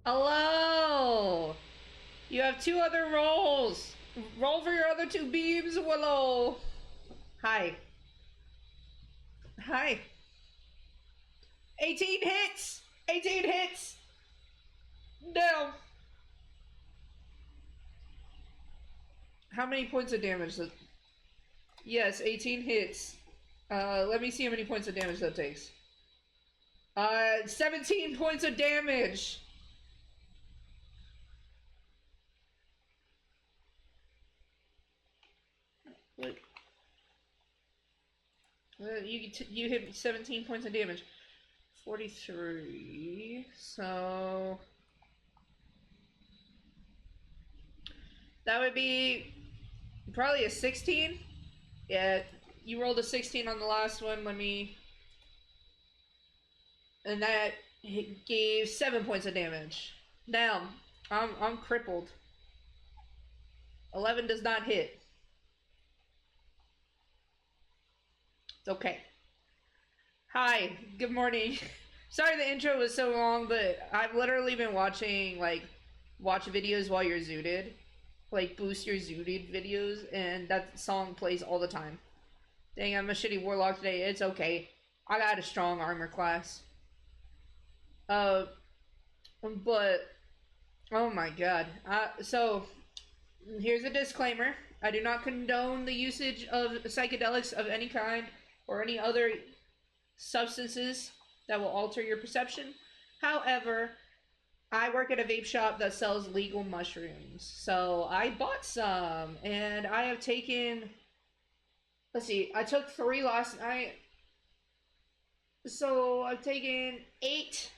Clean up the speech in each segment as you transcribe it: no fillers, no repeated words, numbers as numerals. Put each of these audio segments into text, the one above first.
Hello! You have two other rolls! Roll for your other two beams, Willow! Hi. Hi. 18 hits! 18 hits! No! How many points of damage? Yes, 18 hits. Let me see how many points of damage that takes. 17 points of damage! What? You hit 17 points of damage. 43. So that would be probably a 16. Yeah, you rolled a 16 on the last one. And that gave 7 points of damage. Now, I'm crippled. 11 does not hit. It's okay. Hi, good morning. Sorry the intro was so long, but I've literally been watching, watch videos while you're zooted. Like, boost your zooted videos, and that song plays all the time. Dang, I'm a shitty warlock today. It's okay. I got a strong armor class. But, oh my god. So, here's a disclaimer. I do not condone the usage of psychedelics of any kind, or any other substances that will alter your perception. However, I work at a vape shop that sells legal mushrooms. So I bought some, and I have taken, let's see, I took 3 last night. So I've taken 8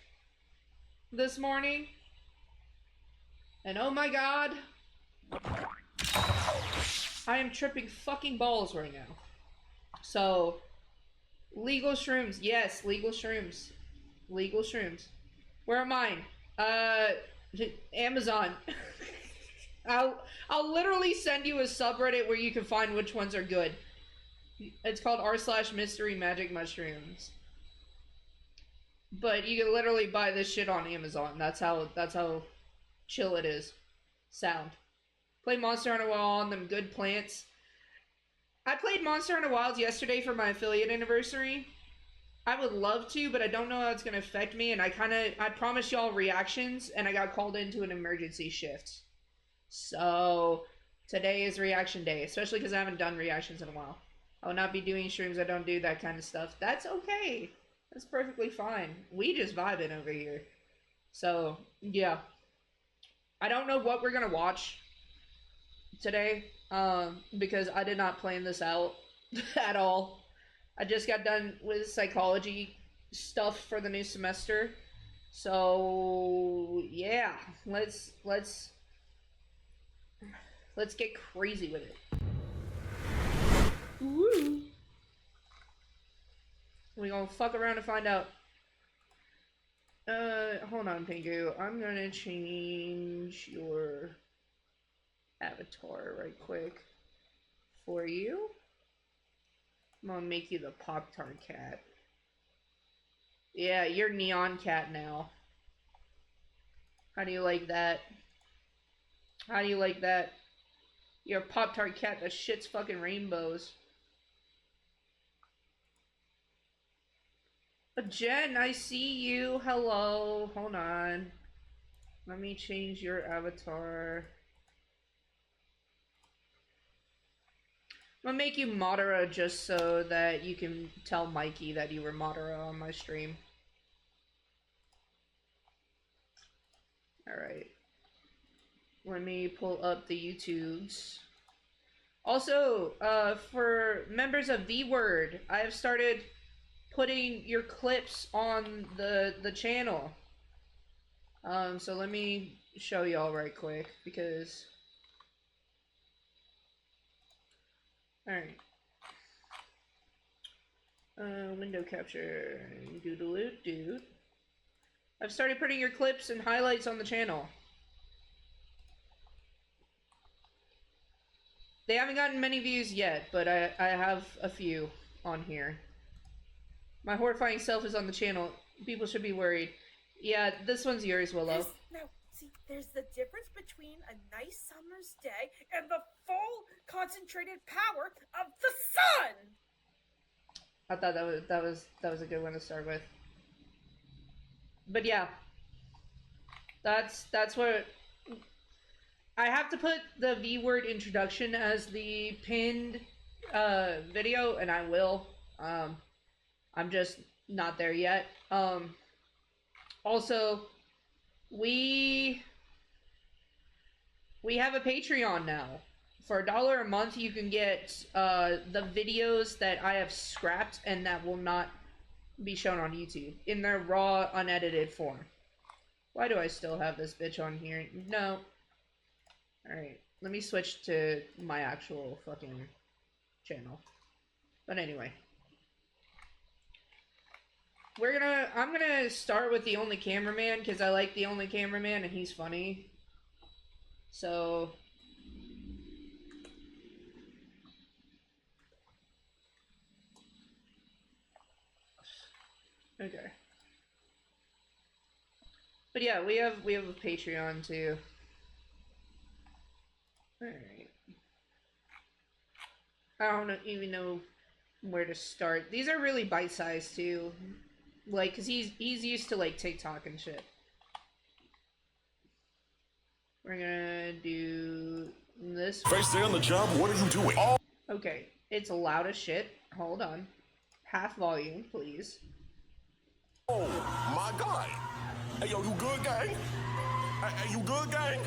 this morning. And oh my god, I am tripping fucking balls right now. So, legal shrooms. Yes, legal shrooms. Legal shrooms. Where are mine? Amazon. I'll literally send you a subreddit where you can find which ones are good. It's called r/mystery magic mushrooms. But you can literally buy this shit on Amazon. That's how chill it is. Sound. Play Monster Hunter Wild on them good plants. I played Monster Hunter Wilds yesterday for my affiliate anniversary. I would love to, but I don't know how it's going to affect me, and I promised y'all reactions, and I got called into an emergency shift. So, today is reaction day, especially because I haven't done reactions in a while. I will not be doing streams, I don't do that kind of stuff. That's okay. That's perfectly fine. We just vibing over here. So, yeah. I don't know what we're going to watch today, because I did not plan this out at all. I just got done with psychology stuff for the new semester. So, yeah, let's get crazy with it. Woo! We gonna fuck around and find out. Hold on, Pingu. I'm gonna change your avatar right quick for you. I'm gonna make you the Pop-Tart cat. Yeah, you're Neon Cat now. How do you like that? How do you like that? You're a Pop-Tart cat that shits fucking rainbows. Jen, I see you. Hello. Hold on. Let me change your avatar. I'm gonna make you Madara just so that you can tell Mikey that you were Madara on my stream. Alright. Let me pull up the YouTubes. Also, for members of The Word, I have started putting your clips on the channel. So let me show y'all right quick, because... Alright. Window capture. Doodle-doo. I've started putting your clips and highlights on the channel. They haven't gotten many views yet, but I have a few on here. My horrifying self is on the channel. People should be worried. Yeah, this one's yours, Willow. Now, see, there's the difference between a nice summer's day and the full concentrated power of the sun. I thought that was a good one to start with. But yeah, that's what I have to put the V word introduction as the pinned video, and I will. I'm just not there yet. Also, we have a Patreon now. For $1 a month, you can get the videos that I have scrapped and that will not be shown on YouTube in their raw, unedited form. Why do I still have this bitch on here? No. Alright, let me switch to my actual fucking channel. But anyway. I'm gonna start with the Only Cameraman, because I like the Only Cameraman and he's funny. So... okay. But yeah, we have a Patreon too. Alright. I don't even know where to start. These are really bite-sized too. Like, cause he's used to like TikTok and shit. We're gonna do this one. First day on the job, what are you doing? Oh. Okay, it's loud as shit. Hold on. Half volume, please. Oh, my God. Hey, yo, you good, gang? Hey, you good, gang?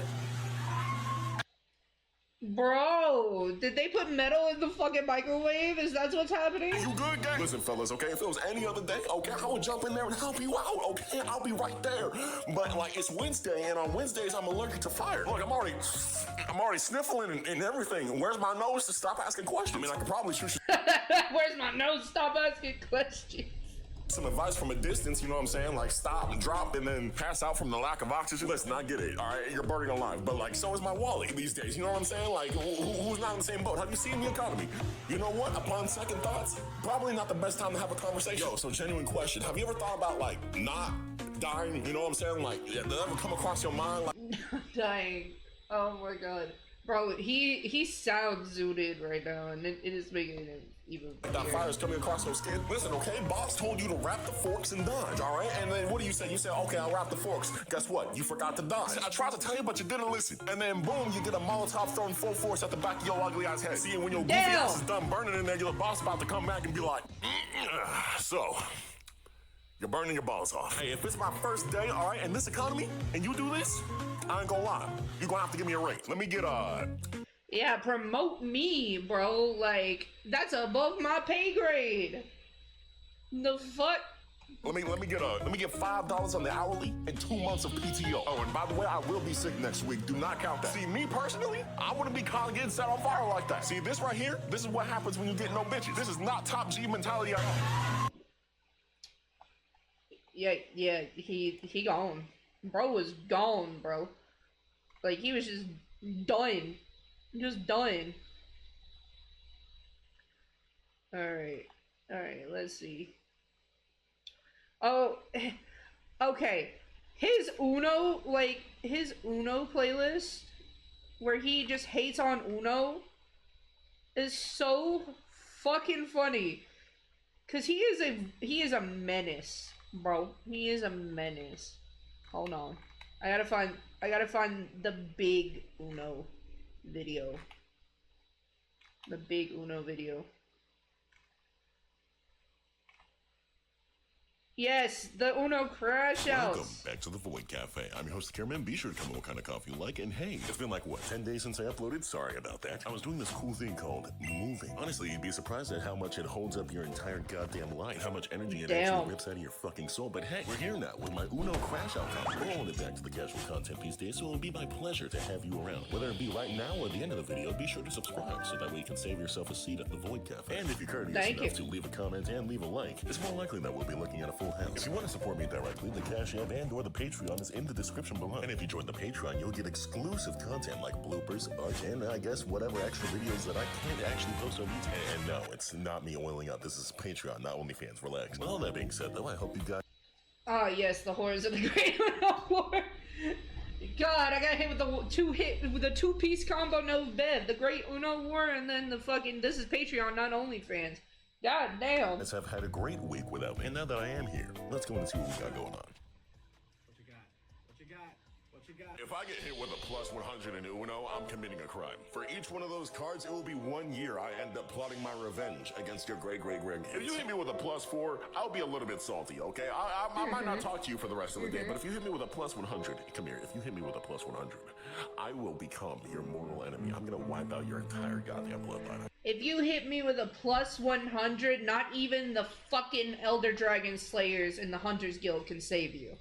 Bro, did they put metal in the fucking microwave? Is that what's happening? Hey, you good, gang? Listen, fellas, okay? If it was any other day, okay, I would jump in there and help you out, okay? I'll be right there. But, like, it's Wednesday, and on Wednesdays, I'm allergic to fire. Look, I'm already sniffling and everything. Where's my nose to stop asking questions? I mean, I could probably shoot you. Where's my nose? Stop asking questions. Some advice from a distance, you know what I'm saying? Like, stop and drop and then pass out from the lack of oxygen. Listen, I get it, all right? You're burning alive. But, like, so is my wallet these days, you know what I'm saying? Like, who's not in the same boat? Have you seen the economy? You know what? Upon second thoughts, probably not the best time to have a conversation. Yo, so genuine question. Have you ever thought about, like, not dying? You know what I'm saying? Like, did that ever come across your mind? Like, not dying. Oh, my God. Bro, he sounds zooted right now, and it is making it even that weird. fire's coming across your skin. Listen, okay, boss told you to wrap the forks and dodge, all right? And then what do you say? You say, okay, I'll wrap the forks. Guess what? You forgot to dodge. I tried to tell you, but you didn't listen. And then boom, you get a Molotov thrown full force at the back of your ugly ass head. See, and when your goofy ass is done burning in there, your boss about to come back and be like, so, you're burning your balls off. Hey, if it's my first day, all right, in this economy, and you do this, I ain't gonna lie. You're gonna have to give me a raise. Let me get yeah, promote me, bro. Like, that's above my pay grade. The fuck? Let me get $5 on the hourly and 2 months of PTO. Oh, and by the way, I will be sick next week. Do not count that. See, me personally, I wouldn't be caught getting set on fire like that. See, this right here, this is what happens when you get no bitches. This is not top G mentality at all. Yeah, he gone. Bro was gone, bro. Like, he was just done. Just done. Alright, let's see. Oh, okay. His Uno playlist, where he just hates on Uno, is so fucking funny. Cause he is a menace, bro. He is a menace. Hold on. I gotta find the big Uno video. The big Uno video. Yes, the Uno crash outs. Welcome back to the Void Cafe. I'm your host, the Cameraman. Be sure to tell me what kind of coffee you like. And hey, it's been like, what, 10 days since I uploaded? Sorry about that. I was doing this cool thing called moving. Honestly, you'd be surprised at how much it holds up your entire goddamn life. How much energy it actually rips out of your fucking soul. But hey, we're here now with my Uno crash out content. We're rolling it back to the casual content these days, so it'll be my pleasure to have you around. Whether it be right now or at the end of the video, be sure to subscribe so that way you can save yourself a seat at the Void Cafe. And if you're courteous enough to leave a comment and leave a like, it's more likely that we'll be looking at a full house. If you want to support me directly, the Cash App and or the Patreon is in the description below. And if you join the Patreon, you'll get exclusive content like bloopers, art, and I guess whatever extra videos that I can't actually post on YouTube. And no, it's not me oiling up. This is Patreon, not OnlyFans. Relax. With all that being said, though, I hope you guys... Ah, yes, the horrors of the Great Uno War. God, I got hit with the two-piece combo no bev, the Great Uno War, and then the fucking this is Patreon, not OnlyFans. God damn. I've had a great week without me, and now that I am here, let's go and see what we got going on. What you got? What you got? What you got? If I get hit with a plus 100 in Uno, I'm committing a crime. For each one of those cards, it will be 1 year I end up plotting my revenge against your great-great-grandkids. If you hit me with a plus 4, I'll be a little bit salty, okay? I might not talk to you for the rest of the day, but if you hit me with a plus 100, come here, if you hit me with a plus 100, I will become your mortal enemy. I'm gonna wipe out your entire goddamn bloodline. If you hit me with a plus 100, not even the fucking Elder Dragon Slayers in the Hunters Guild can save you.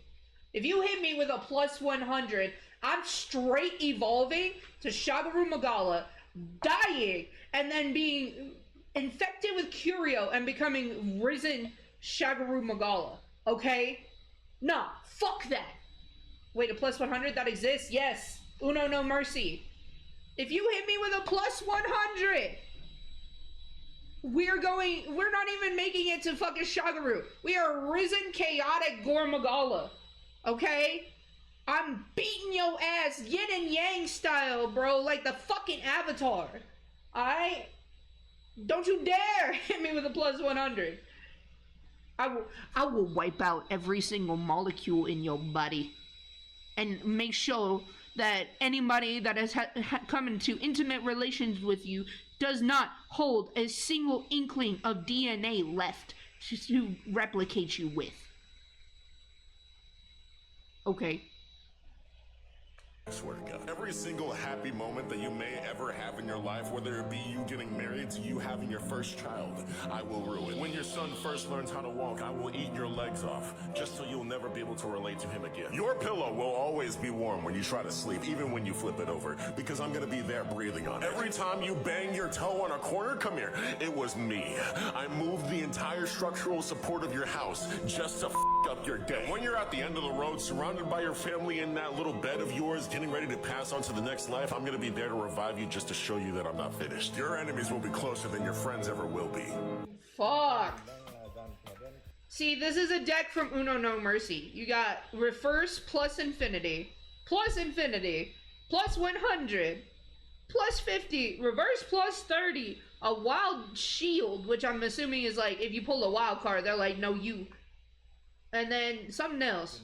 If you hit me with a plus 100, I'm straight evolving to Shagaru Magala, dying, and then being infected with Curio and becoming risen Shagaru Magala. Okay? Nah, fuck that. Wait, a plus 100 that exists? Yes. Uno no mercy. If you hit me with a plus 100, we're not even making it to fucking Shagaru. We are risen chaotic Gormagala. Okay? I'm beating your ass yin and yang style, bro, like the fucking Avatar. Alright? Don't you dare hit me with a plus 100. I will wipe out every single molecule in your body and make sure that anybody that has come into intimate relations with you does not hold a single inkling of DNA left to replicate you with. Okay. I swear to God. Every single happy moment that you may ever have in your life, whether it be you getting married to you having your first child, I will ruin. When your son first learns how to walk, I will eat your legs off, just so you'll never be able to relate to him again. Your pillow will always be warm when you try to sleep, even when you flip it over, because I'm gonna be there breathing on it. Every time you bang your toe on a corner, come here, it was me. I moved the entire structural support of your house just to up your day. When you're at the end of the road, surrounded by your family in that little bed of yours, getting ready to pass on to the next life, I'm gonna be there to revive you just to show you that I'm not finished. Your enemies will be closer than your friends ever will be. Fuck. See, this is a deck from Uno No Mercy. You got reverse plus infinity, plus 100, plus 50, reverse plus 30, a wild shield, which I'm assuming is like, if you pull a wild card, they're like, no, you. And then something else.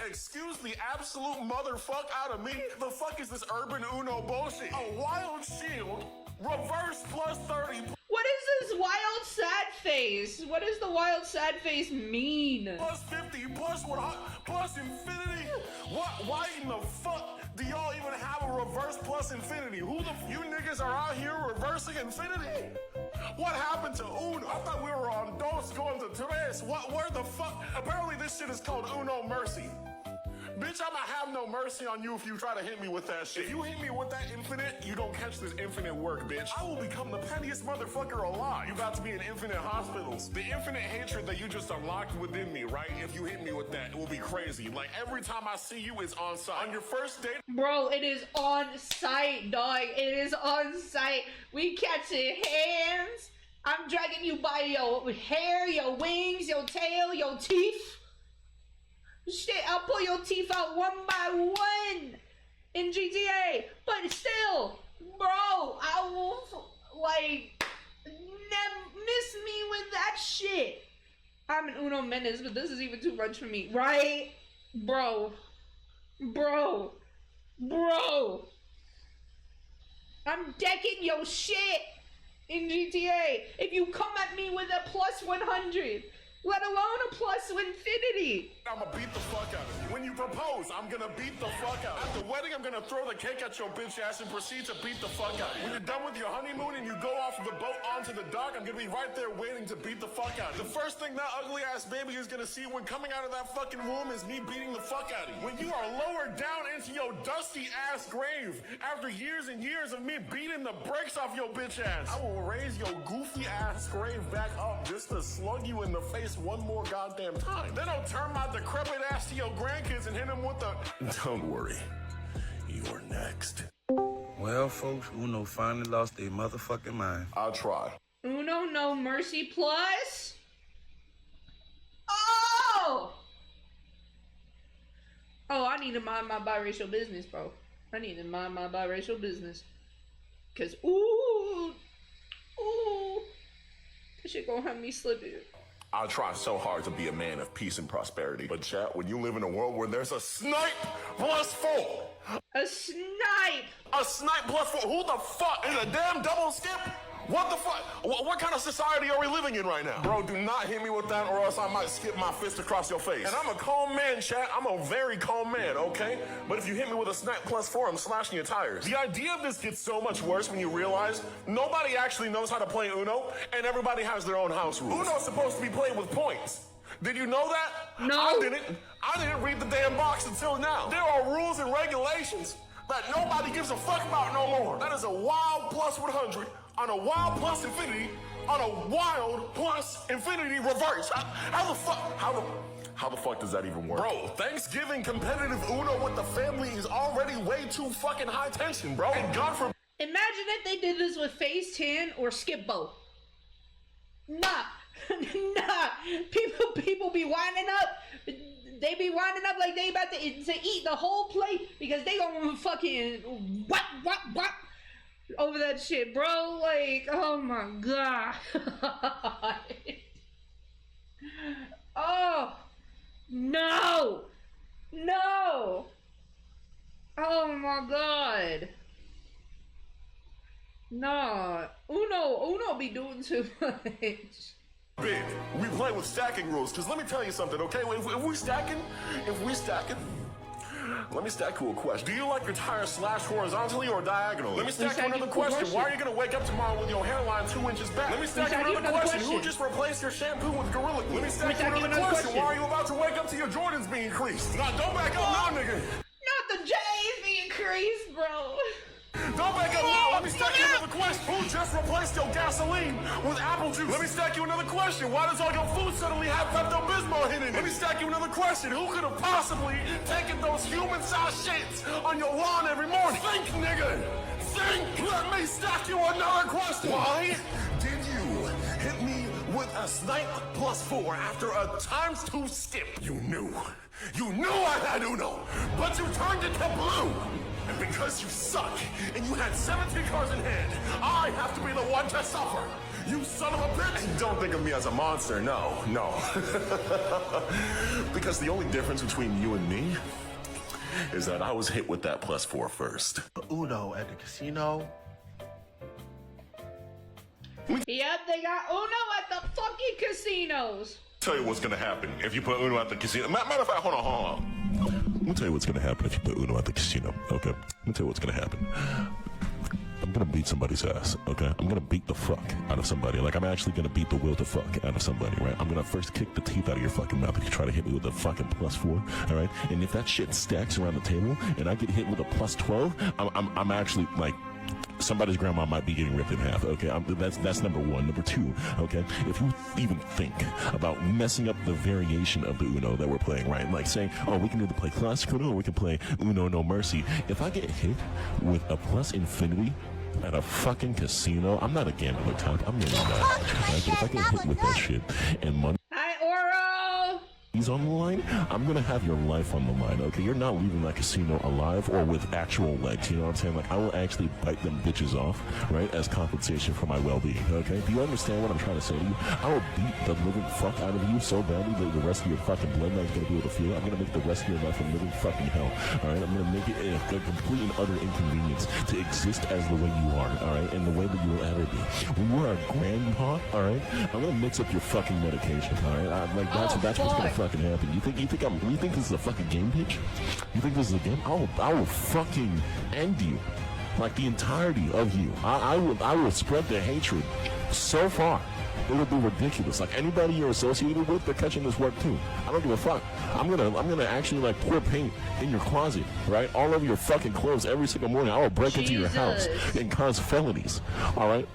Excuse the absolute motherfuck out of me. The fuck is this urban Uno bullshit? A wild shield, reverse plus 30. What is this wild sad face? What does the wild sad face mean? Plus 50, plus 100, plus infinity? What? Why in the fuck do y'all even have a reverse plus infinity? Who the you niggas are out here reversing infinity? What happened to Uno? I thought we were on dos going to tres. Where the fuck? Apparently this shit is called Uno Mercy. Bitch, I'ma have no mercy on you if you try to hit me with that shit. If you hit me with that infinite, you don't catch this infinite work, bitch. I will become the pettiest motherfucker alive. You about to be in infinite hospitals. The infinite hatred that you just unlocked within me, right? If you hit me with that, it will be crazy. Like every time I see you, it's on site. On your first date. Bro, it is on site, dog. It is on site. We catching hands. I'm dragging you by your hair, your wings, your tail, your teeth. Shit, I'll pull your teeth out one by one in GTA. But still, bro, I will, like, miss me with that shit. I'm an Uno menace, but this is even too much for me, right? Bro. I'm decking your shit in GTA. If you come at me with a plus 100, let alone a plus infinity. I'ma beat the fuck out of you. When you propose, I'm gonna beat the fuck out of you. At the wedding, I'm gonna throw the cake at your bitch ass and proceed to beat the fuck out of you. When you're done with your honeymoon and you go off of the boat onto the dock, I'm gonna be right there waiting to beat the fuck out of you. The first thing that ugly ass baby is gonna see when coming out of that fucking womb is me beating the fuck out of you. When you are lowered down into your dusty ass grave after years and years of me beating the brakes off your bitch ass, I will raise your goofy ass grave back up just to slug you in the face one more goddamn time. Then I'll turn my decrepit ass to your grandkids and hit them with the... Don't worry. You're next. Well, folks, Uno finally lost their motherfucking mind. I'll try. Uno No Mercy Plus? Oh! Oh, I need to mind my biracial business, bro. I need to mind my biracial business. Cause ooh, this shit gonna have me slipping. I try so hard to be a man of peace and prosperity, but chat, when you live in a world where there's a snipe +4. A snipe! A snipe +4. Who the fuck is a damn double skip? What the fuck? What kind of society are we living in right now? Bro, do not hit me with that or else I might skip my fist across your face. And I'm a calm man, chat. I'm a very calm man, okay? But if you hit me with a snipe +4, I'm slashing your tires. The idea of this gets so much worse when you realize nobody actually knows how to play Uno and everybody has their own house rules. Uno's supposed to be played with points. Did you know that? No. I didn't read the damn box until now. There are rules and regulations that nobody gives a fuck about no more. That is a wild +100 on a wild +infinity on a wild +infinity reverse. How the fuck does that even work? Bro, Thanksgiving competitive Uno with the family is already way too fucking high tension, bro. And God forbid. Imagine if they did this with Phase 10 or Skip Bo. Nah. Nah. People be winding up. They be winding up like they about to eat the whole plate because they gonna fucking what over that shit, bro. Like, oh my god. Oh no. Oh my god. Nah. Uno be doing too much. We play with stacking rules, because let me tell you something, okay? If we stacking, let me stack you a question. Do you like your tires slashed horizontally or diagonally? Let me stack you another question. Why are you going to wake up tomorrow with your hairline 2 inches back? Let me stack you another question. Who just replaced your shampoo with Gorilla Glue? Let me stack you another question. Why are you about to wake up to your Jordans being creased? Nah, don't back up now, nigga. Not the J's being creased, bro. Don't back up now. Let me stack you another question. Who just replaced your gasoline with apple juice? Let me stack you another question. Why does all your food suddenly have Pepto-Bismol in it? Let me stack you another question. Who could have possibly taken those human-sized shits on your lawn every morning? Think, nigga. Think. Let me stack you another question. Why did you hit me with a snipe +4 after a ×2 skip? You knew I had Uno, but you turned it to blue. And because you suck, and you had 17 cards in hand, I have to be the one to suffer. You son of a bitch! And don't think of me as a monster, no. Because the only difference between you and me is that I was hit with that +4 first. Uno at the casino. Yep, they got Uno at the fucking casinos. Tell you what's gonna happen if you put Uno at the casino. Matter of fact, hold on. Let me tell you what's gonna happen if you put Uno at the casino, okay? Let me tell you what's gonna happen. I'm gonna beat somebody's ass, okay? I'm gonna beat the fuck out of somebody. Like, I'm actually gonna beat the will to fuck out of somebody, right? I'm gonna first kick the teeth out of your fucking mouth if you try to hit me with a fucking +4, all right? And if that shit stacks around the table and I get hit with a +12, I'm actually, like, somebody's grandma might be getting ripped in half, okay? That's number one. Number two, okay? If you even think about messing up the variation of the Uno that we're playing, right? Like saying, oh, we can either play Classic Uno or we can play Uno No Mercy. If I get hit with a +infinity at a fucking casino, I'm not a gambler type. I'm really not. Right? But if I get hit with that shit and money is on the line, I'm gonna have your life on the line, okay? You're not leaving that casino alive or with actual legs, you know what I'm saying? Like, I will actually bite them bitches off, right, as compensation for my well-being, okay? Do you understand what I'm trying to say to you? I will beat the living fuck out of you so badly that the rest of your fucking bloodline's gonna be able to feel it. I'm gonna make the rest of your life a living fucking hell, all right? I'm gonna make it a complete and utter inconvenience to exist as the way you are, all right? And the way that you will ever be. When you are a grandpa, all right, I'm gonna mix up your fucking medication, all right? That's what's gonna fucking happen. You think this is a fucking game, bitch? You think this is a game? I will fucking end you, like the entirety of you. I will spread the hatred so far. It would be ridiculous. Like, anybody you're associated with, they're catching this work too. I don't give a fuck. I'm gonna actually, like, pour paint in your closet, right? All over your fucking clothes every single morning. I will break into your house and cause felonies. All right?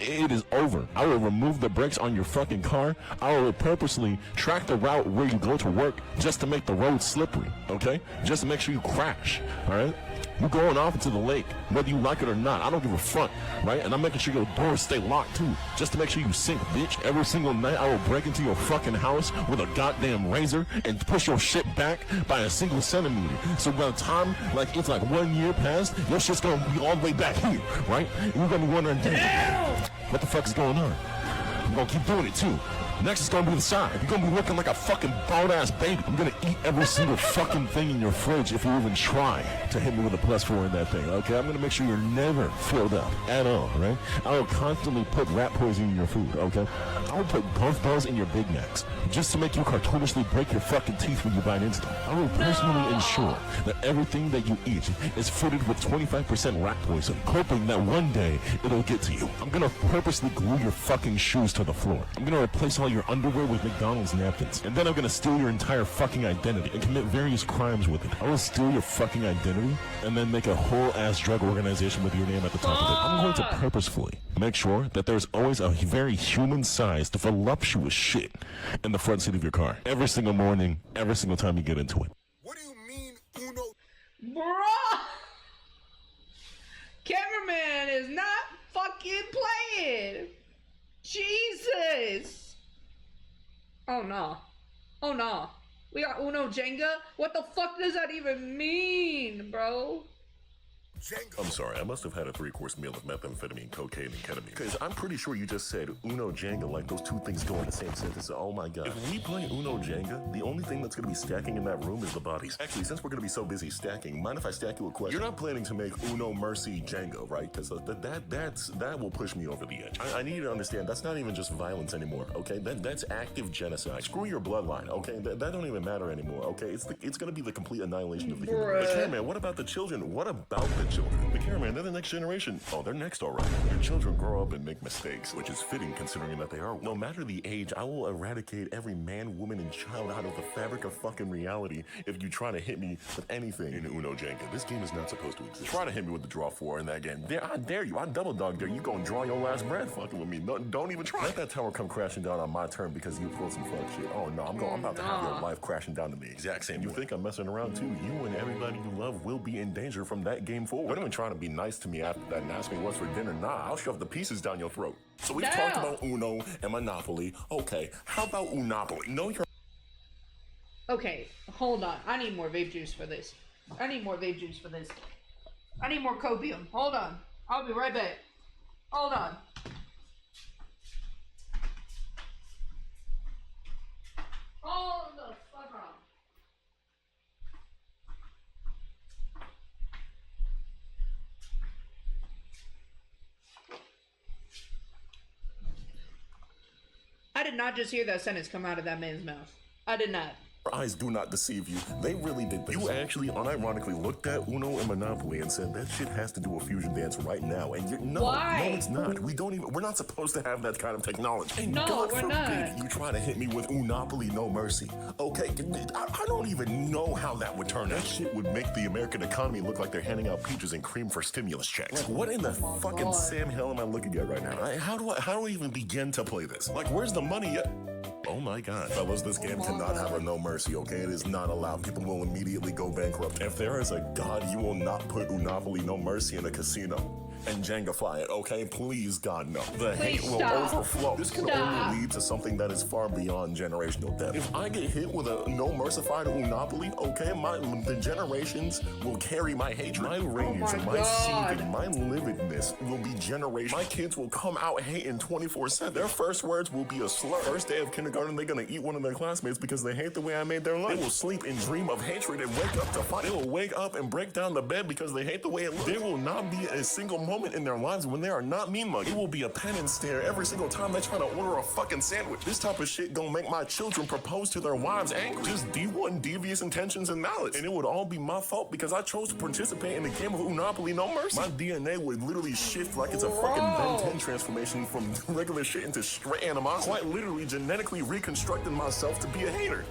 It is over. I will remove the brakes on your fucking car. I will purposely track the route where you go to work just to make the road slippery. Okay? Just to make sure you crash. All right? You going off into the lake, whether you like it or not. I don't give a fuck, right? And I'm making sure your doors stay locked too, just to make sure you sink, bitch. Every single night I will break into your fucking house with a goddamn razor and push your shit back by a single centimeter. So by the time it's like 1 year past, your shit's gonna be all the way back here, right? And you're gonna be wondering, what the fuck is going on? I'm gonna keep doing it too. Next is gonna be the side. You're gonna be looking like a fucking bald-ass baby. I'm gonna eat every single fucking thing in your fridge if you even try to hit me with a +4 in that thing, okay? I'm gonna make sure you're never filled up at all, right? I will constantly put rat poison in your food, okay? I will put puff balls in your Big Macs just to make you cartoonishly break your fucking teeth when you bite into them. I will personally ensure that everything that you eat is fitted with 25% rat poison, hoping that one day it'll get to you. I'm gonna purposely glue your fucking shoes to the floor. I'm gonna replace all your underwear with McDonald's napkins, and then I'm gonna steal your entire fucking identity and commit various crimes with it. I will steal your fucking identity and then make a whole ass drug organization with your name at the top of it. I'm going to purposefully make sure that there's always a very human-sized, voluptuous shit in the front seat of your car every single morning, every single time you get into it. What do you mean, Uno? Bruh! Cameraman is not fucking playing! Jesus! Oh no. Oh no. We got Uno Jenga? What the fuck does that even mean, bro? Jenga. I'm sorry, I must have had a 3-course meal of methamphetamine, cocaine, and ketamine. Because I'm pretty sure you just said Uno Jenga like those two things go in the same sentence. Oh my god. If we play Uno Jenga, the only thing that's going to be stacking in that room is the bodies. Actually, since we're going to be so busy stacking, mind if I stack you a question? You're not planning to make Uno Mercy Jenga, right? Because that will push me over the edge. I need you to understand, that's not even just violence anymore, okay? That's active genocide. Screw your bloodline, okay? That don't even matter anymore, okay? It's going to be the complete annihilation of the human race. But man, what about the children? What about the children? The cameraman, they're the next generation. Oh, they're next, all right. Your children grow up and make mistakes, which is fitting considering that they are. No matter the age, I will eradicate every man, woman, and child out of the fabric of fucking reality if you try to hit me with anything in Uno Jenga. This game is not supposed to exist. Try to hit me with the draw 4 in that game. I dare you. I double dog dare you. Go and draw your last breath fucking with me. No, don't even try. Let that tower come crashing down on my turn because you pulled some fuck shit. Oh no, I'm about to have your life crashing down to the exact same. You think I'm messing around too? You and everybody you love will be in danger from that game forward. Don't even try to be nice to me after that and ask me what's for dinner. Nah, I'll shove the pieces down your throat. So we've talked about Uno and Monopoly. Okay, how about Unopoly? No, you're... Okay, hold on. I need more vape juice for this. I need more vape juice for this. I need more copium. Hold on. I'll be right back. Hold on. Hold the fuck on. I did not just hear that sentence come out of that man's mouth. I did not. Your eyes do not deceive you. They really did this. You actually unironically looked at Uno and Monopoly and said that shit has to do a fusion dance right now. And you're no, it's not. We're not supposed to have that kind of technology. And no, God we're forbid not. you try to hit me with Unopoly No Mercy. Okay, I don't even know how that would turn out. That shit would make the American economy look like they're handing out peaches and cream for stimulus checks. Like, what in the fucking Sam hell am I looking at right now? How do I even begin to play this? Like, where's the money yet? Oh my god. Fellas, this game cannot have a no mercy, okay? It is not allowed. People will immediately go bankrupt. If there is a god, you will not put Unopoly No Mercy in a casino and Jengify it, okay? Please, God, no. The hate will overflow. This can only lead to something that is far beyond generational death. If I get hit with a no mercified Unopoly, okay, the generations will carry my hatred. My rage, my seething, my lividness will be generational. My kids will come out hating 24/7. Their first words will be a slur. First day of kindergarten, they're gonna eat one of their classmates because they hate the way I made their life. They will sleep and dream of hatred and wake up to fight. They will wake up and break down the bed because they hate the way it looks. There will not be a single moment in their lives when they are not mean mugging. It will be a pen and stare every single time they try to order a fucking sandwich. This type of shit gonna make my children propose to their wives angry. Just D1 devious intentions and knowledge. And it would all be my fault because I chose to participate in the game of Unopoly No Mercy. My DNA would literally shift like it's a fucking Ben 10 transformation from regular shit into straight animosity. Quite literally genetically reconstructing myself to be a hater.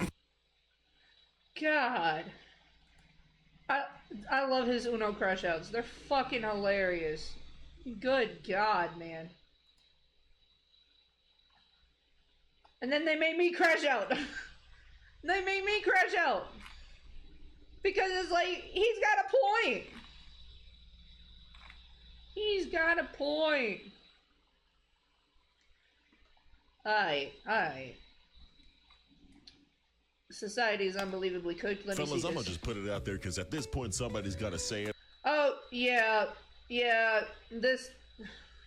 God. I love his Uno crash outs. They're fucking hilarious. Good God, man. And then they made me crash out. They made me crash out. Because it's like, he's got a point. He's got a point. Alright. Society is unbelievably cooked. Let me Fellas, see I'm gonna this. just put it out there because at this point somebody's gotta say it. Oh, yeah. This...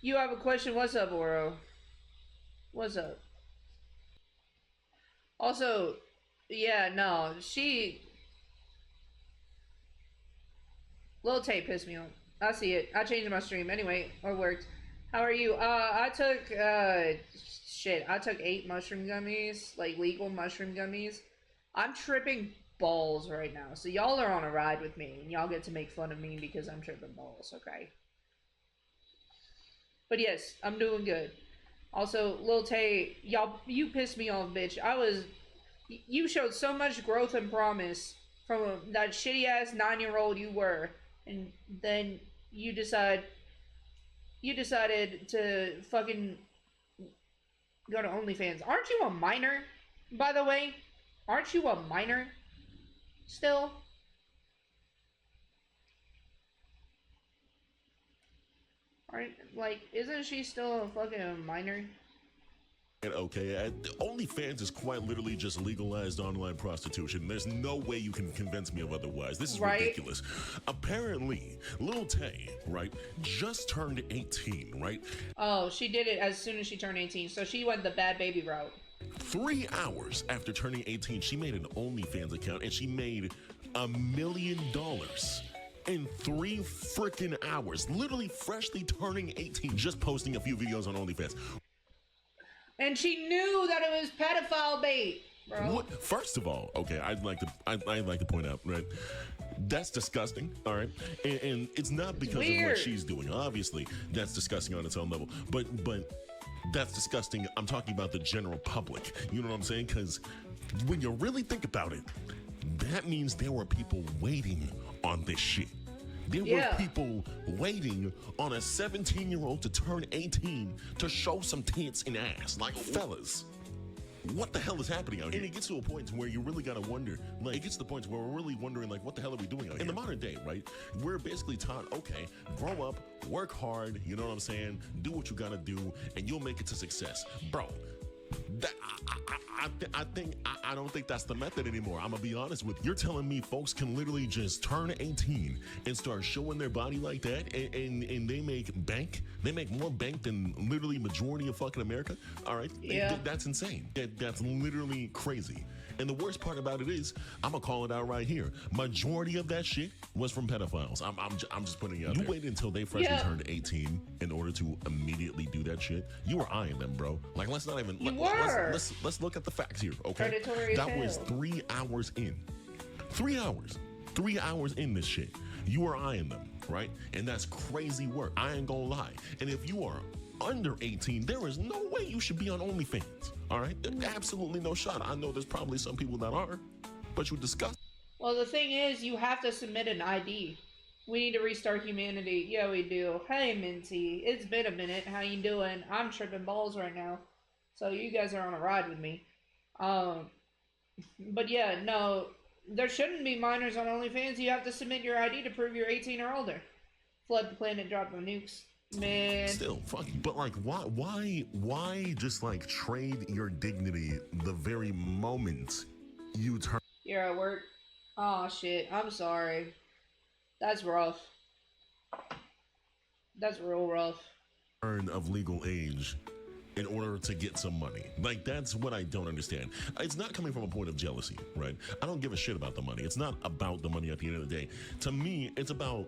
You have a question? What's up, Oro? What's up? Also, yeah, no, she... Lil Tay pissed me off. I see it. I changed my stream. Anyway, it worked. How are you? I took, I took 8 mushroom gummies, like legal mushroom gummies. I'm tripping balls right now. So y'all are on a ride with me, and y'all get to make fun of me because I'm tripping balls, okay? But yes, I'm doing good. Also, Lil Tay, you pissed me off, bitch. You showed so much growth and promise from that shitty-ass 9-year-old you were, and then you decided to fucking go to OnlyFans. Aren't you a minor, by the way? Aren't you a minor still? Isn't she still a fucking minor? Okay, OnlyFans is quite literally just legalized online prostitution. There's no way you can convince me of otherwise. This is ridiculous. Apparently, Lil Tay, right, just turned 18, right? Oh, she did it as soon as she turned 18, so she went the bad baby route. 3 hours after turning 18, she made an OnlyFans account and she made $1 million in 3 freaking hours. Literally freshly turning 18, just posting a few videos on OnlyFans. And she knew that it was pedophile bait, bro. What? First of all, okay, I'd like to point out, right? That's disgusting, all right? And it's not because of what she's doing. Obviously, that's disgusting on its own level. But that's disgusting. I'm talking about the general public. You know what I'm saying? Because when you really think about it, that means there were people waiting on this shit. There were people waiting on a 17-year-old to turn 18 to show some tits and ass. Like, fellas, what the hell is happening out here? And it gets to a point where you really gotta wonder, like, it gets to the point where we're really wondering, like, what the hell are we doing out here? In the modern day, right, we're basically taught, okay, grow up, work hard, you know what I'm saying, do what you gotta do, and you'll make it to success. Bro, that, I don't think that's the method anymore. I'm gonna be honest with you. You're telling me folks can literally just turn 18 and start showing their body like that, and they make bank? They make more bank than literally majority of fucking America? All right? Yeah. That's insane. That's literally crazy. And the worst part about it is, I'm gonna call it out right here. Majority of that shit was from pedophiles. I'm just putting it out there. You waited until they freshly turned 18 in order to immediately do that shit. You were eyeing them, bro. Like, let's not even. Let's look at the facts here, okay? Predatory that was 3 hours in. 3 hours. 3 hours in this shit. You were eyeing them, right? And that's crazy work. I ain't gonna lie. And if you are under 18, there is no way you should be on OnlyFans. All right? Absolutely no shot. I know there's probably some people that are, but you discuss. Well, the thing is, you have to submit an ID. We need to restart humanity. Yeah, we do. Hey, Minty. It's been a minute. How you doing? I'm tripping balls right now. So you guys are on a ride with me. But yeah, no. There shouldn't be minors on OnlyFans. You have to submit your ID to prove you're 18 or older. Flood the planet, drop the nukes. Man. Still, fuck you. But like, why just like trade your dignity the very moment you turn? You're at work? Aw, shit. I'm sorry. That's rough. That's real rough. Of legal age in order to get some money. Like, that's what I don't understand. It's not coming from a point of jealousy, right? I don't give a shit about the money. It's not about the money at the end of the day. To me, it's about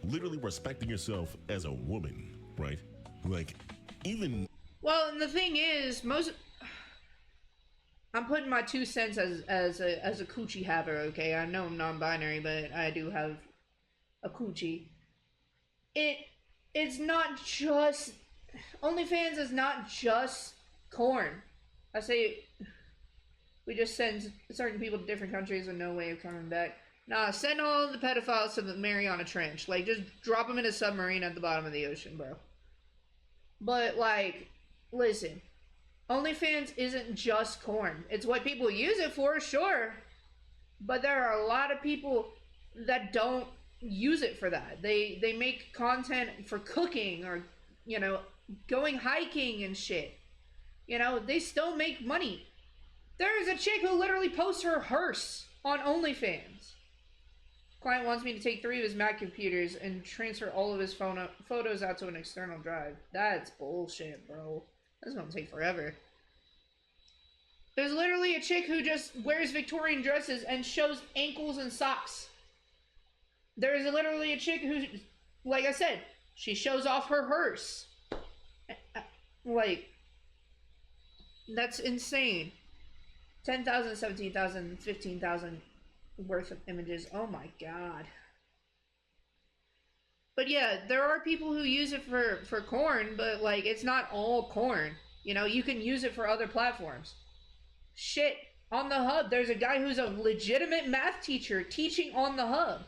literally respecting yourself as a woman, right? Like, even... Well, and the thing is, I'm putting my 2 cents as a coochie haver, okay? I know I'm non-binary, but I do have a coochie. It's not just... OnlyFans is not just corn. I say we just send certain people to different countries with no way of coming back. Nah, send all the pedophiles to the Mariana Trench. Like, just drop them in a submarine at the bottom of the ocean, bro. But, like, listen. OnlyFans isn't just corn. It's what people use it for, sure. But there are a lot of people that don't use it for that. They make content for cooking or, you know, going hiking and shit. You know, they still make money. There's a chick who literally posts her hearse on OnlyFans. Client wants me to take 3 of his Mac computers and transfer all of his photos out to an external drive. That's bullshit, bro. That's gonna take forever. There's literally a chick who just wears Victorian dresses and shows ankles and socks. There's literally a chick who, like I said, she shows off her hearse. Like, that's insane. 10,000, 17,000, 15,000 worth of images. Oh my god. But yeah, there are people who use it for corn, but like, it's not all corn. You know, you can use it for other platforms. Shit, on the hub, there's a guy who's a legitimate math teacher teaching on the hub.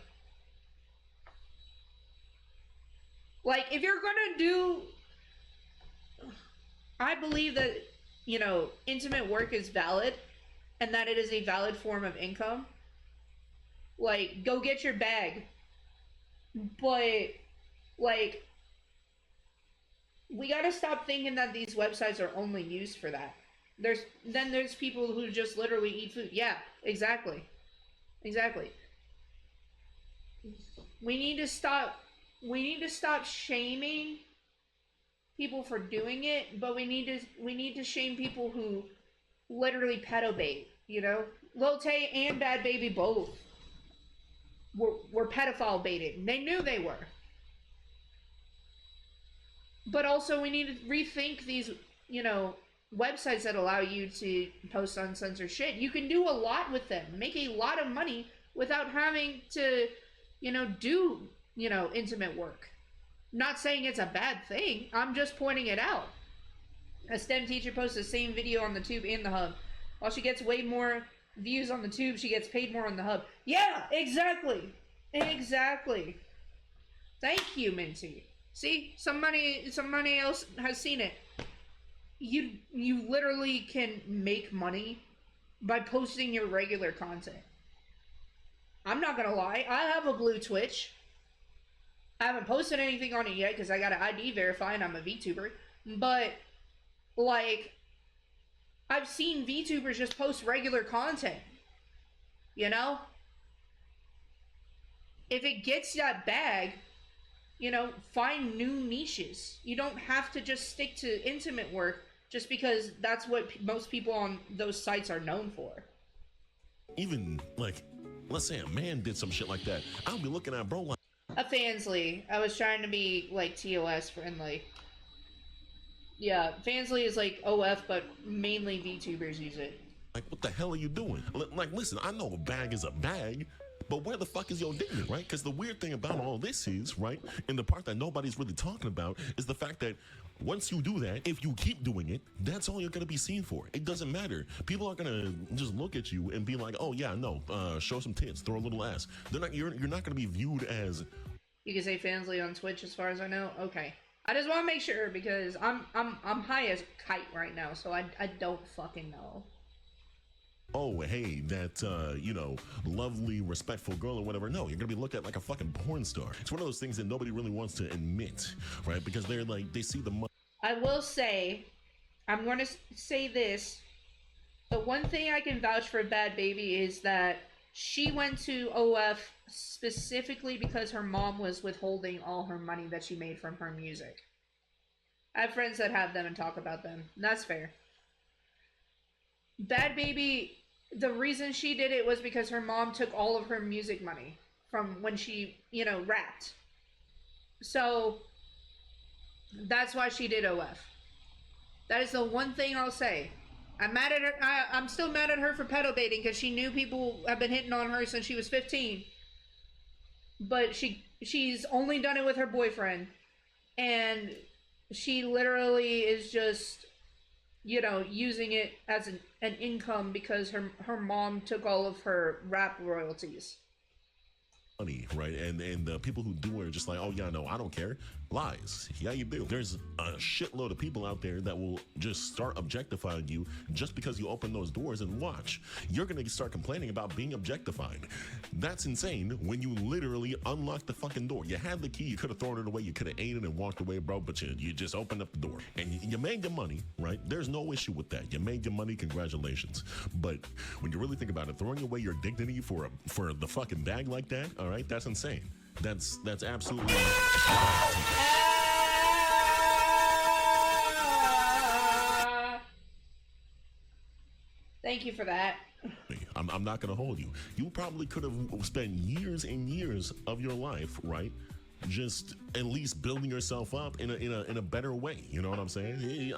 Like, if you're gonna do... I believe that, you know, intimate work is valid, and that it is a valid form of income. Like, go get your bag. But, like, we gotta stop thinking that these websites are only used for that. There's people who just literally eat food. Yeah, exactly. Exactly. We need to stop shaming people for doing it, but we need to shame people who literally pedo bait, you know? Lil Tay and Bad Baby both were pedophile baited. They knew they were. But also we need to rethink these, you know, websites that allow you to post uncensored shit. You can do a lot with them, make a lot of money without having to, you know, do, you know, intimate work. Not saying it's a bad thing, I'm just pointing it out. A STEM teacher posts the same video on the tube and the hub. While she gets way more views on the tube, she gets paid more on the hub. Yeah, exactly. Exactly. Thank you, Minty. See, somebody else has seen it. You literally can make money by posting your regular content. I'm not gonna lie, I have a blue Twitch. I haven't posted anything on it yet because I got an ID verify and I'm a VTuber. But, like, I've seen VTubers just post regular content. You know? If it gets that bag, you know, find new niches. You don't have to just stick to intimate work just because that's what most people on those sites are known for. Even, like, let's say a man did some shit like that. I'll be looking at bro like... A Fansly. I was trying to be, like, TOS friendly. Yeah, Fansly is like OF, but mainly VTubers use it. Like, what the hell are you doing? Like, listen, I know a bag is a bag, but where the fuck is your dignity, right? Because the weird thing about all this is, right, and the part that nobody's really talking about is the fact that once you do that, if you keep doing it, that's all you're going to be seen for. It doesn't matter. People are going to just look at you and be like, oh, yeah, no, show some tits, throw a little ass. You're not going to be viewed as... You can say Fansly on Twitch as far as I know? Okay. I just want to make sure because I'm high as a kite right now, so I don't fucking know. Oh, hey, that, you know, lovely, respectful girl or whatever. No, you're gonna be looked at like a fucking porn star. It's one of those things that nobody really wants to admit, right? Because they're like, they see the money. I will say, I'm going to say this. The one thing I can vouch for Bad Baby is that she went to OF specifically because her mom was withholding all her money that she made from her music. I have friends that have them and talk about them. And that's fair. Bad Baby, the reason she did it was because her mom took all of her music money from when she, you know, rapped. So, that's why she did OF. That is the one thing I'll say. I'm mad at her. I'm still mad at her for pedo baiting because she knew people have been hitting on her since she was 15. But she's only done it with her boyfriend. And she literally is just, you know, using it as an income because her mom took all of her rap royalties. Money, right? And the people who do it are just like, oh yeah, no, I don't care. Lies. Yeah, you do. There's a shitload of people out there that will just start objectifying you just because you open those doors and watch. You're gonna start complaining about being objectified. That's insane when you literally unlock the fucking door. You had the key, you could have thrown it away, you could have ate it and walked away, bro, but you just opened up the door. And you made your money, right? There's no issue with that. You made your money, congratulations. But when you really think about it, throwing away your dignity for the fucking bag like that, all right, that's insane. That's absolutely. Thank you for that. I'm not gonna hold you. You probably could have spent years and years of your life, right, just at least building yourself up in a better way. You know what I'm saying?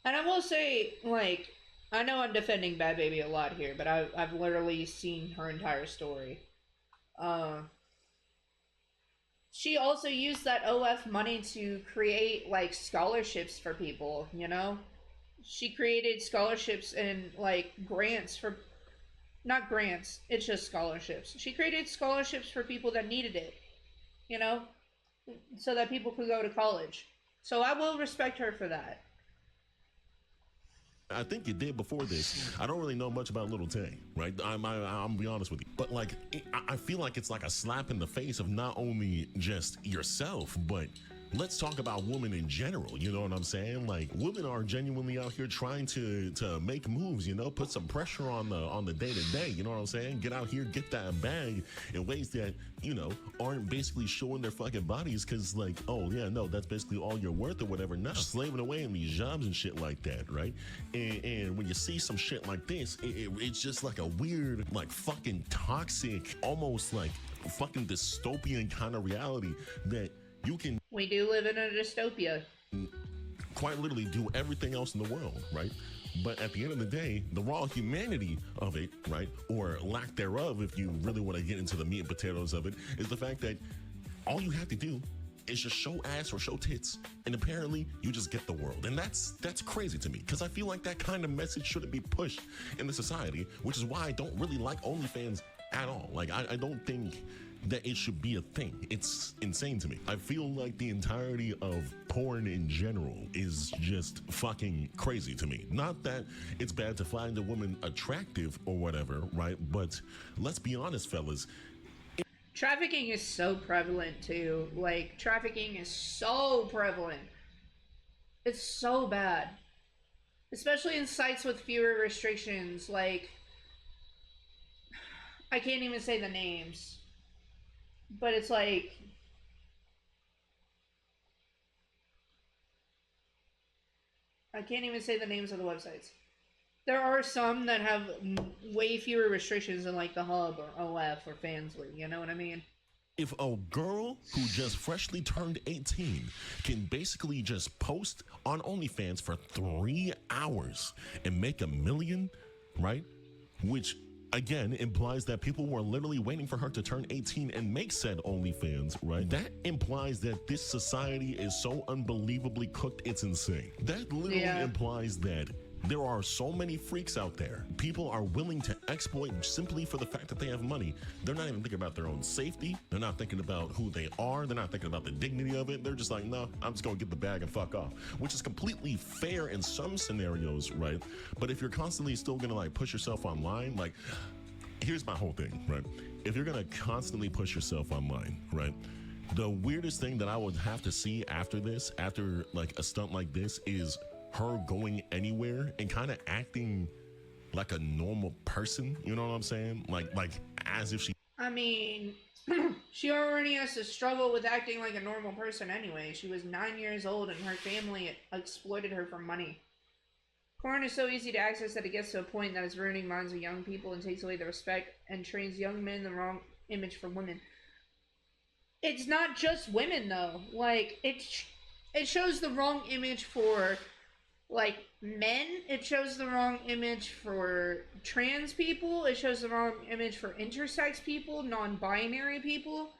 And I will say, like, I know I'm defending Bad Baby a lot here, but I've literally seen her entire story. She also used that OF money to create, like, scholarships for people, you know? She created scholarships and, like, grants for... Not grants, it's just scholarships. She created scholarships for people that needed it, you know? So that people could go to college. So I will respect her for that. I think you did before this. I don't really know much about Little Tay, right? I'm gonna be honest with you. But, like, I feel like it's like a slap in the face of not only just yourself, but let's talk about women in general. You know what I'm saying? Like, women are genuinely out here trying to make moves, you know, put some pressure on the day-to-day, you know what I'm saying? Get out here, get that bag in ways that, you know, aren't basically showing their fucking bodies because, like, oh, yeah, no, that's basically all you're worth or whatever. No, slaving away in these jobs and shit like that, right? And when you see some shit like this, it's just like a weird, like, fucking toxic, almost like fucking dystopian kind of reality that you can... We do live in a dystopia. Quite literally do everything else in the world, right? But at the end of the day, the raw humanity of it, right, or lack thereof, if you really want to get into the meat and potatoes of it, is the fact that all you have to do is just show ass or show tits, and apparently you just get the world. And that's crazy to me, because I feel like that kind of message shouldn't be pushed in the society, which is why I don't really like OnlyFans at all. Like, I don't think that it should be a thing. It's insane to me. I feel like the entirety of porn in general is just fucking crazy to me. Not that it's bad to find a woman attractive or whatever, right? But let's be honest, fellas. Trafficking is so prevalent too. Like, trafficking is so prevalent. It's so bad. Especially in sites with fewer restrictions. Like, I can't even say the names. But it's like... I can't even say the names of the websites. There are some that have way fewer restrictions than, like, the Hub or OF or Fansly, you know what I mean? If a girl who just freshly turned 18 can basically just post on OnlyFans for 3 hours and make $1 million, right? Which, again, implies that people were literally waiting for her to turn 18 and make said OnlyFans, right? That implies that this society is so unbelievably cooked, it's insane. That literally implies that there are so many freaks out there. People are willing to exploit simply for the fact that they have money. They're not even thinking about their own safety. They're not thinking about who they are. They're not thinking about the dignity of it. They're just like, no, I'm just gonna get the bag and fuck off, which is completely fair in some scenarios, right? But if you're constantly still gonna, like, push yourself online, like, here's my whole thing, right? If you're gonna constantly push yourself online, right? The weirdest thing that I would have to see after this, after, like, a stunt like this, is her going anywhere and kind of acting like a normal person, you know what I'm saying? Like as if she... I mean, she already has to struggle with acting like a normal person anyway. She was 9 years old and her family exploited her for money. Porn is so easy to access that it gets to a point that it's ruining minds of young people and takes away the respect and trains young men the wrong image for women. It's not just women, though. Like, it shows the wrong image for... like, men. It shows the wrong image for trans people. It shows the wrong image for intersex people, non-binary people.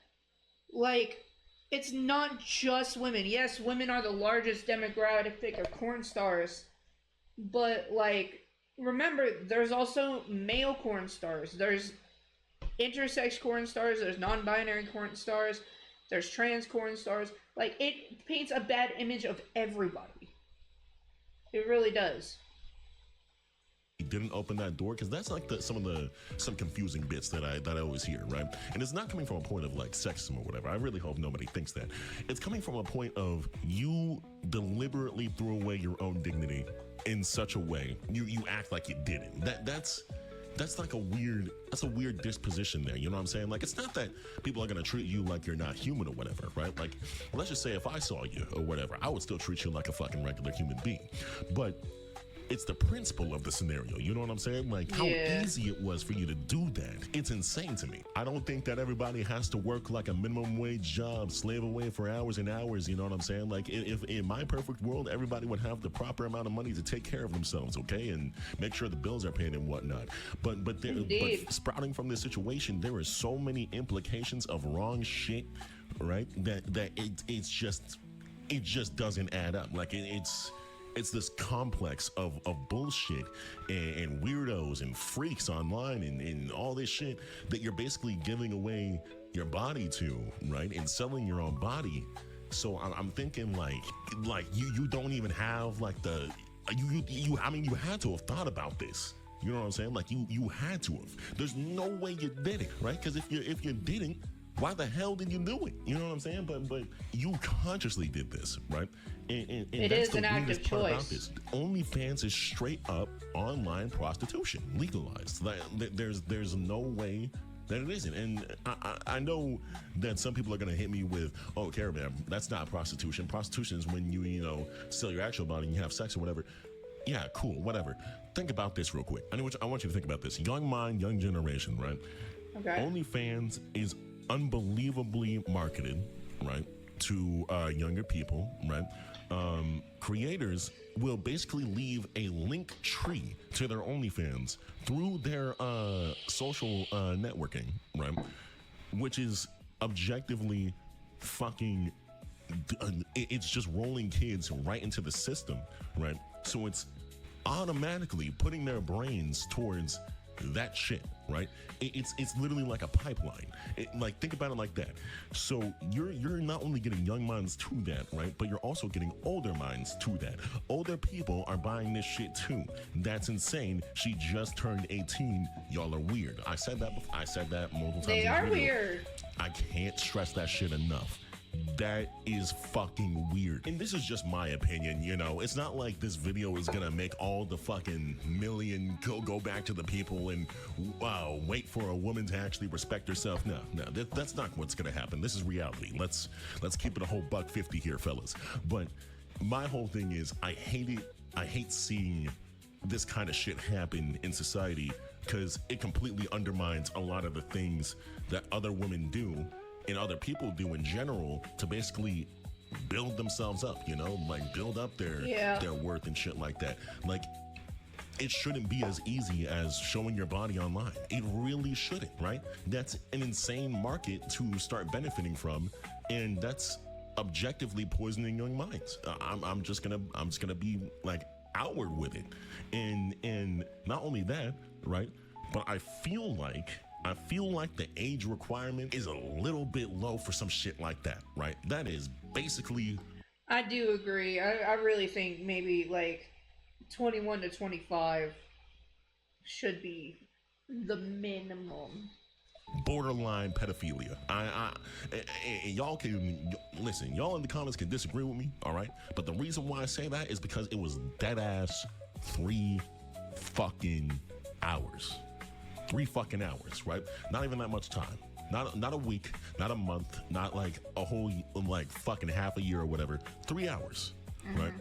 Like, it's not just women. Yes, women are the largest demographic of porn stars, but, like, remember, there's also male porn stars. There's intersex porn stars. There's non-binary porn stars. There's trans porn stars. Like, it paints a bad image of everybody. It really does. He didn't open that door, because that's like some confusing bits that I always hear, right? And it's not coming from a point of like sexism or whatever. I really hope nobody thinks that. It's coming from a point of you deliberately threw away your own dignity in such a way you act like you didn't. That's like a weird disposition there. You know what I'm saying? Like, it's not that people are gonna treat you like you're not human or whatever, right? Like, let's just say if I saw you or whatever, I would still treat you like a fucking regular human being. But it's the principle of the scenario. You know what I'm saying? Like, how easy it was for you to do that. It's insane to me. I don't think that everybody has to work like a minimum wage job, slave away for hours and hours. You know what I'm saying? Like, if in my perfect world, everybody would have the proper amount of money to take care of themselves, okay? And make sure the bills are paid and whatnot. But sprouting from this situation, there are so many implications of wrong shit, right? That it just doesn't add up. Like, it's this complex of bullshit and weirdos and freaks online and all this shit that you're basically giving away your body to, right? And selling your own body. So I'm thinking like you don't even have like you had to have thought about this. You know what I'm saying? Like you had to have. There's no way you did it, right? Because if you didn't, why the hell did you do it? You know what I'm saying? But you consciously did this, right? And it that's is the an active weirdest part about choice. this. OnlyFans is straight up online prostitution, legalized. There's no way that it isn't. And I know that some people are gonna hit me with, "Oh, Caravan, that's not prostitution. Prostitution is when you sell your actual body and you have sex or whatever." Yeah, cool, whatever. Think about this real quick. I want you to think about this. Young mind, young generation, right? Okay. OnlyFans is unbelievably marketed, right, to younger people, right? Creators will basically leave a link tree to their OnlyFans through their social networking, right? Which is objectively fucking, it's just rolling kids right into the system, right? So it's automatically putting their brains towards that shit, right? It's literally like a pipeline. Like, think about it like that. So you're not only getting young minds to that, right? But you're also getting older minds to that. Older people are buying this shit too. That's insane. She just turned 18. Y'all are weird. I said that multiple times. They are weird. I can't stress that shit enough. That is fucking weird. And this is just my opinion, It's not like this video is gonna make all the fucking million go back to the people and wait for a woman to actually respect herself. No, that's not what's gonna happen. This is reality. Let's keep it a whole $150 here, fellas. But my whole thing is, I hate it. I hate seeing this kind of shit happen in society, because it completely undermines a lot of the things that other women do and other people do in general to basically build themselves up, like build up their worth and shit like that. Like, it shouldn't be as easy as showing your body online. It really shouldn't, right? That's an insane market to start benefiting from, and that's objectively poisoning young minds. I'm just gonna be like outward with it, and not only that, right? But I feel like the age requirement is a little bit low for some shit like that, right? That is basically... I do agree. I really think maybe like 21 to 25 should be the minimum. Borderline pedophilia. Y'all can listen. Y'all in the comments can disagree with me, all right? But the reason why I say that is because it was dead ass 3 fucking hours. 3 fucking hours, right? Not even that much time. Not a week, not a month, not like a whole like fucking half a year or whatever. 3 hours, right?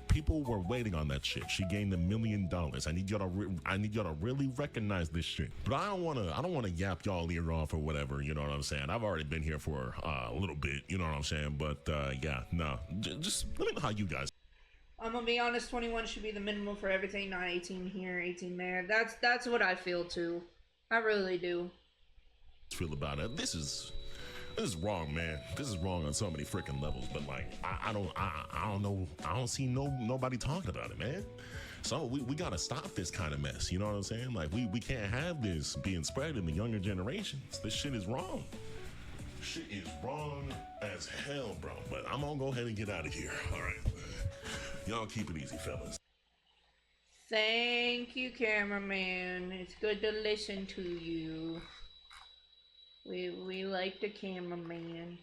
People were waiting on that shit. She gained $1 million. I need y'all to really recognize this shit. But I don't wanna yap y'all ear off or whatever. You know what I'm saying? I've already been here for a little bit. You know what I'm saying? But just let me know how you guys. I'm gonna be honest, 21 should be the minimum for everything, not 18 here, 18 there. That's what I feel too. I really do. Feel about it. This is wrong, man. This is wrong on so many freaking levels. But like, I don't know. I don't see nobody talking about it, man. So we gotta stop this kind of mess. You know what I'm saying? Like, we can't have this being spread in the younger generations. This shit is wrong. Shit is wrong as hell, bro. But I'm gonna go ahead and get out of here. All right. Y'all keep it easy, fellas. Thank you, cameraman. It's good to listen to you. We like the cameraman.